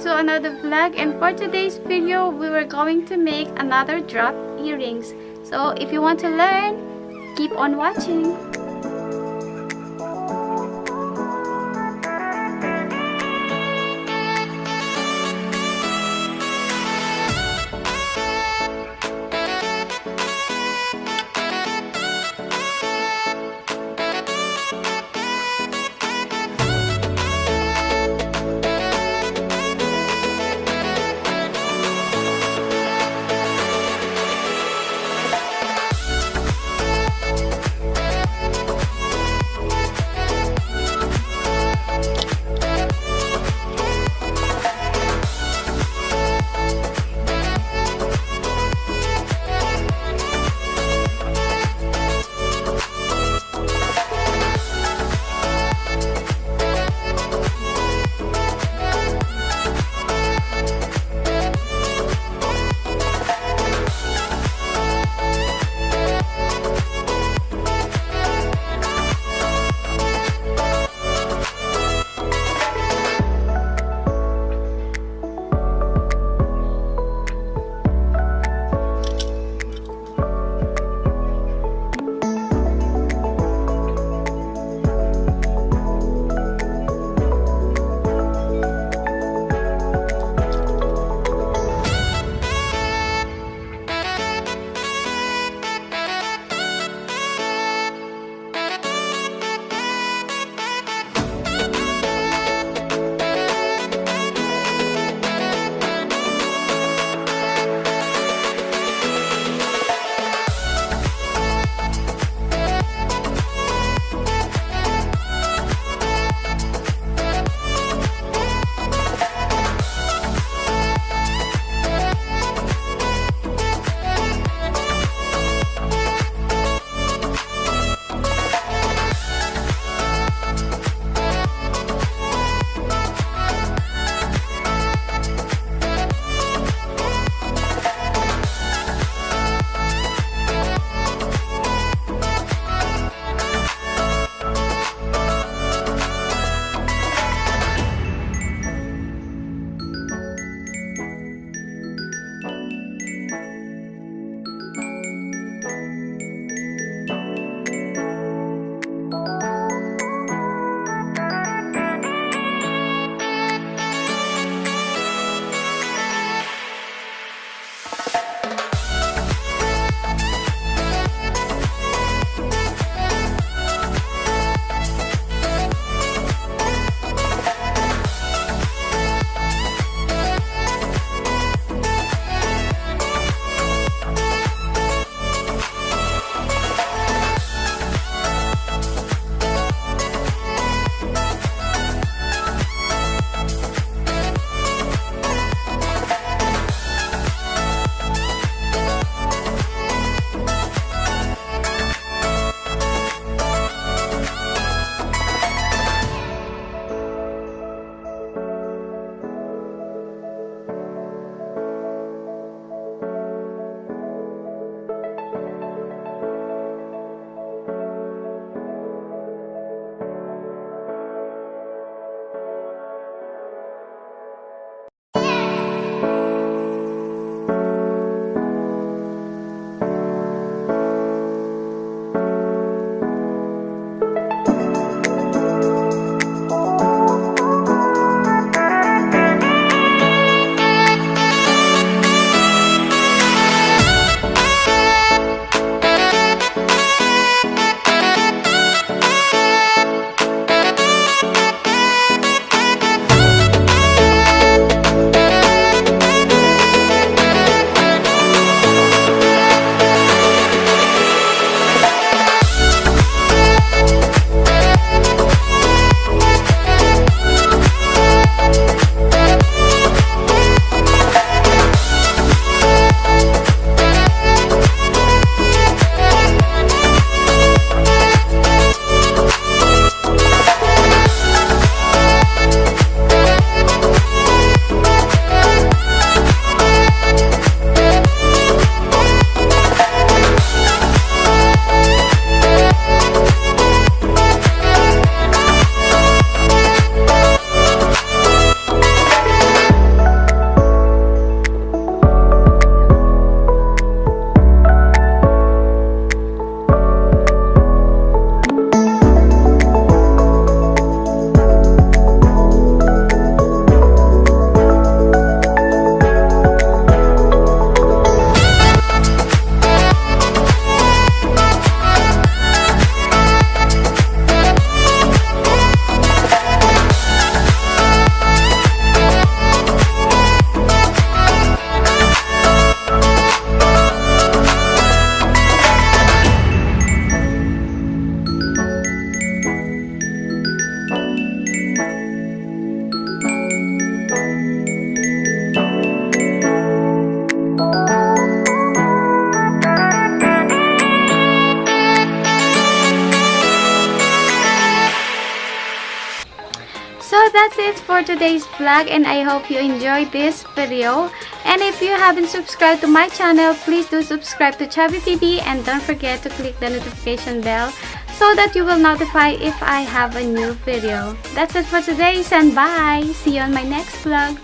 to another vlog, and for today's video we were going to make another drop earrings. So if you want to learn, keep on watching. that's it for today's vlog, and I hope you enjoyed this video. And if you haven't subscribed to my channel, please do subscribe to Chubby TV, and don't forget to click the notification bell so that you will notify if I have a new video. That's it for today, and bye! See you on my next vlog.